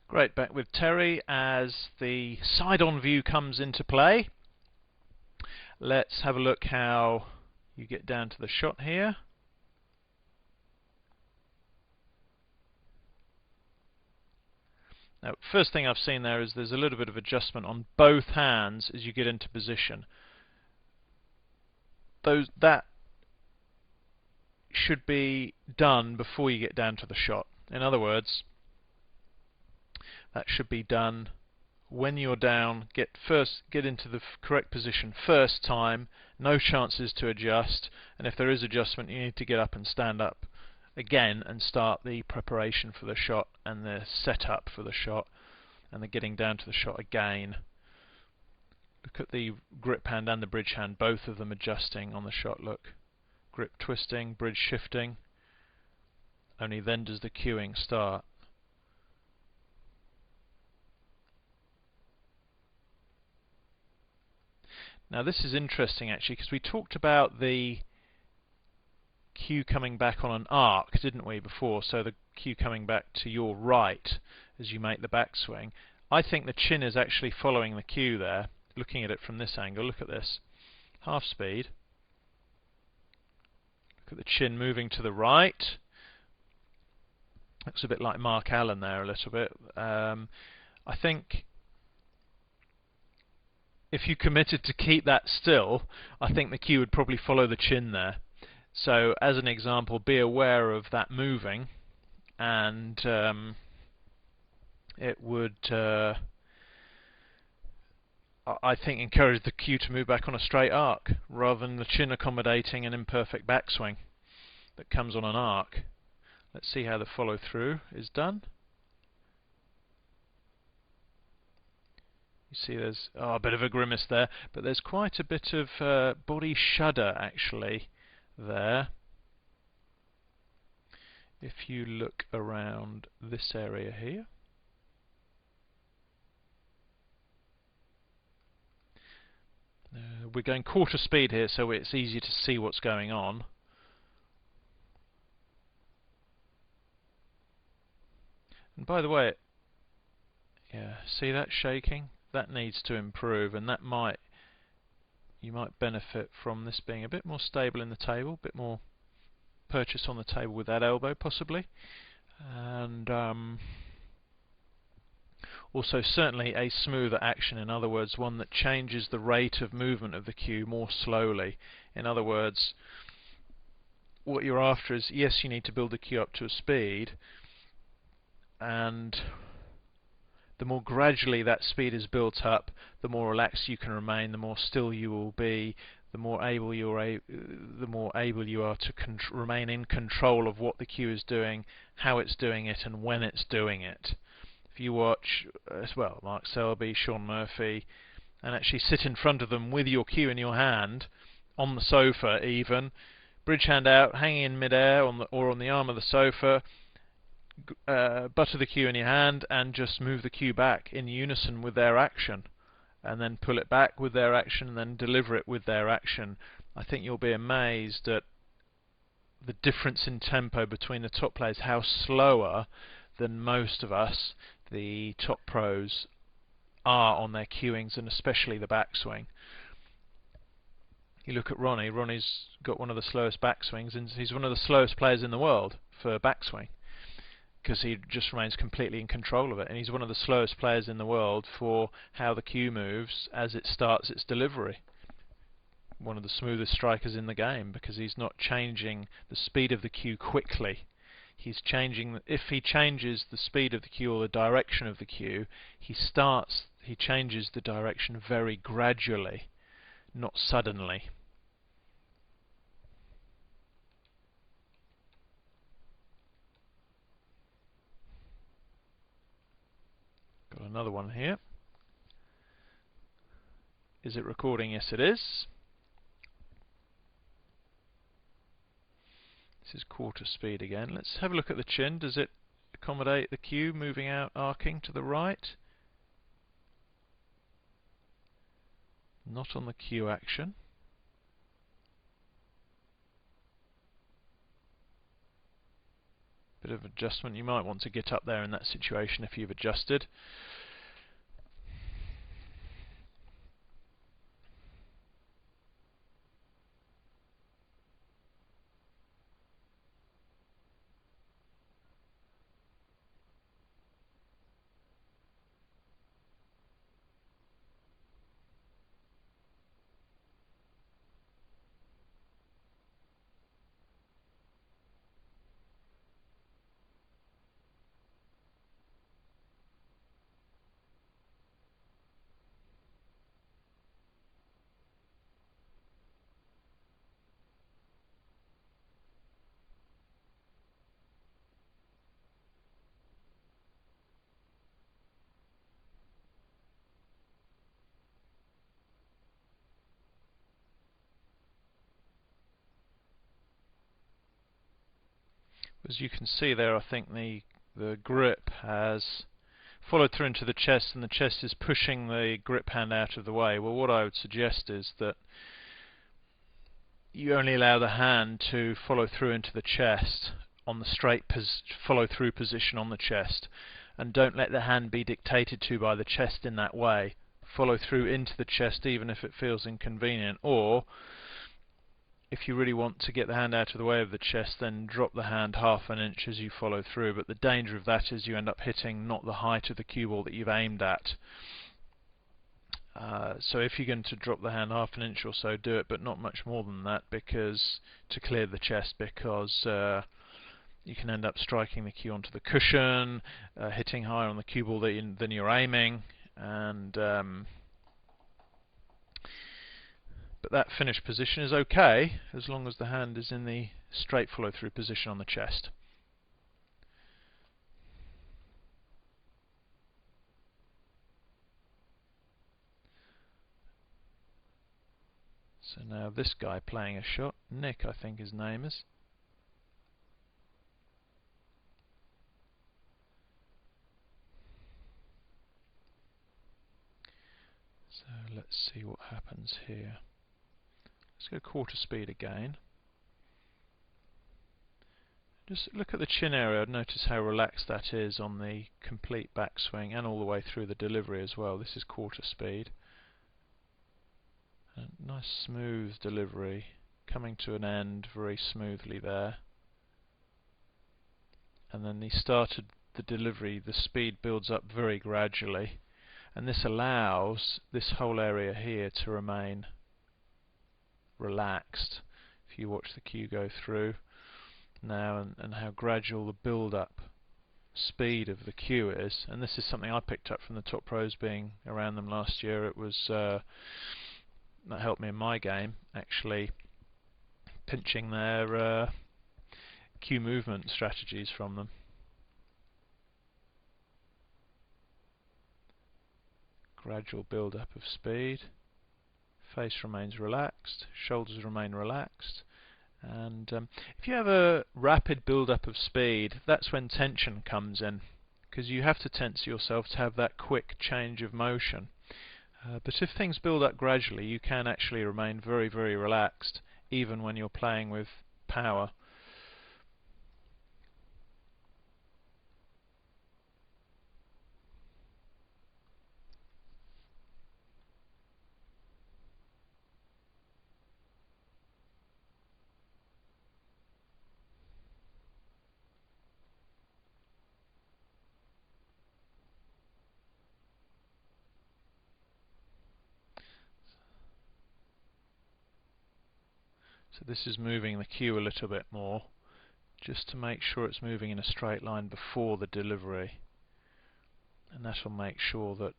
Great, back with Terry as the side-on view comes into play. Let's have a look how you get down to the shot here. Now, first thing I've seen there is there's a little bit of adjustment on both hands as you get into position. That should be done before you get down to the shot. In other words, that should be done when you're down. Get into the correct position first time, no chances to adjust, and if there is adjustment you need to get up and stand up again and start the preparation for the shot and the setup for the shot and the getting down to the shot again. Look at the grip hand and the bridge hand, both of them adjusting on the shot. Look, grip twisting, bridge shifting. Only then does the cueing start. Now this is interesting actually, because we talked about the cue coming back on an arc, didn't we, before? So the cue coming back to your right as you make the backswing. I think the chin is actually following the cue there. Looking at it from this angle, look at this. Half speed. Look at the chin moving to the right. Looks a bit like Mark Allen there a little bit. I think if you committed to keep that still, I think the cue would probably follow the chin there. So as an example, be aware of that moving, and it would, I think, encourage the cue to move back on a straight arc, rather than the chin accommodating an imperfect backswing that comes on an arc. Let's see how the follow through is done. You see there's a bit of a grimace there, but there's quite a bit of body shudder actually there. If you look around this area here, we're going quarter speed here, so it's easy to see what's going on. And by the way, yeah, see that shaking? That needs to improve, and that you might benefit from this being a bit more stable in the table, a bit more purchase on the table with that elbow possibly, and also certainly a smoother action, in other words one that changes the rate of movement of the cue more slowly. In other words, what you're after is, yes, you need to build the cue up to a speed, and the more gradually that speed is built up, the more relaxed you can remain, the more still you will be, the more able you are to remain in control of what the cue is doing, how it's doing it, and when it's doing it. If you watch as well Mark Selby, Shaun Murphy, and actually sit in front of them with your cue in your hand, on the sofa even, bridge hand out, hanging in midair or on the arm of the sofa, butter the cue in your hand and just move the cue back in unison with their action, and then pull it back with their action, and then deliver it with their action. I think you'll be amazed at the difference in tempo between the top players, how slower than most of us, the top pros, are on their cueings, and especially the backswing. You look at Ronnie. Ronnie's got one of the slowest backswings, and he's one of the slowest players in the world for backswing, because he just remains completely in control of it, and he's one of the slowest players in the world for how the cue moves as it starts its delivery. One of the smoothest strikers in the game, because he's not changing the speed of the cue quickly. He's changing, if he changes the speed of the cue or the direction of the cue, he changes the direction very gradually, not suddenly. Got another one here. Is it recording? Yes, it is. This is quarter speed again. Let's have a look at the chin. Does it accommodate the cue moving out, arcing to the right? Not on the cue action. bit of adjustment. You might want to get up there in that situation if you've adjusted. As you can see there, I think the grip has followed through into the chest, and the chest is pushing the grip hand out of the way. Well, what I would suggest is that you only allow the hand to follow through into the chest on the straight follow through position on the chest, and don't let the hand be dictated to by the chest in that way. Follow through into the chest even if it feels inconvenient, or if you really want to get the hand out of the way of the chest, then drop the hand half an inch as you follow through. But the danger of that is you end up hitting not the height of the cue ball that you've aimed at. So if you're going to drop the hand half an inch or so, do it, but not much more than that, because to clear the chest, because you can end up striking the cue onto the cushion, hitting higher on the cue ball than you're aiming, and but that finished position is okay as long as the hand is in the straight follow through position on the chest. So now this guy playing a shot, Nick I think his name is. So let's see what happens here. Let's go quarter speed again. Just look at the chin area, notice how relaxed that is on the complete backswing and all the way through the delivery as well. This is quarter speed. A nice smooth delivery, coming to an end very smoothly there. And then he started the delivery, the speed builds up very gradually, and this allows this whole area here to remain relaxed. If you watch the cue go through now, and how gradual the build-up speed of the cue is, and this is something I picked up from the top pros being around them last year. It was that helped me in my game, actually pinching their cue movement strategies from them. Gradual build-up of speed, face remains relaxed, shoulders remain relaxed, and if you have a rapid build-up of speed, that's when tension comes in, because you have to tense yourself to have that quick change of motion. But if things build up gradually, you can actually remain very, very relaxed, even when you're playing with power. So this is moving the cue a little bit more, just to make sure it's moving in a straight line before the delivery, and that will make sure that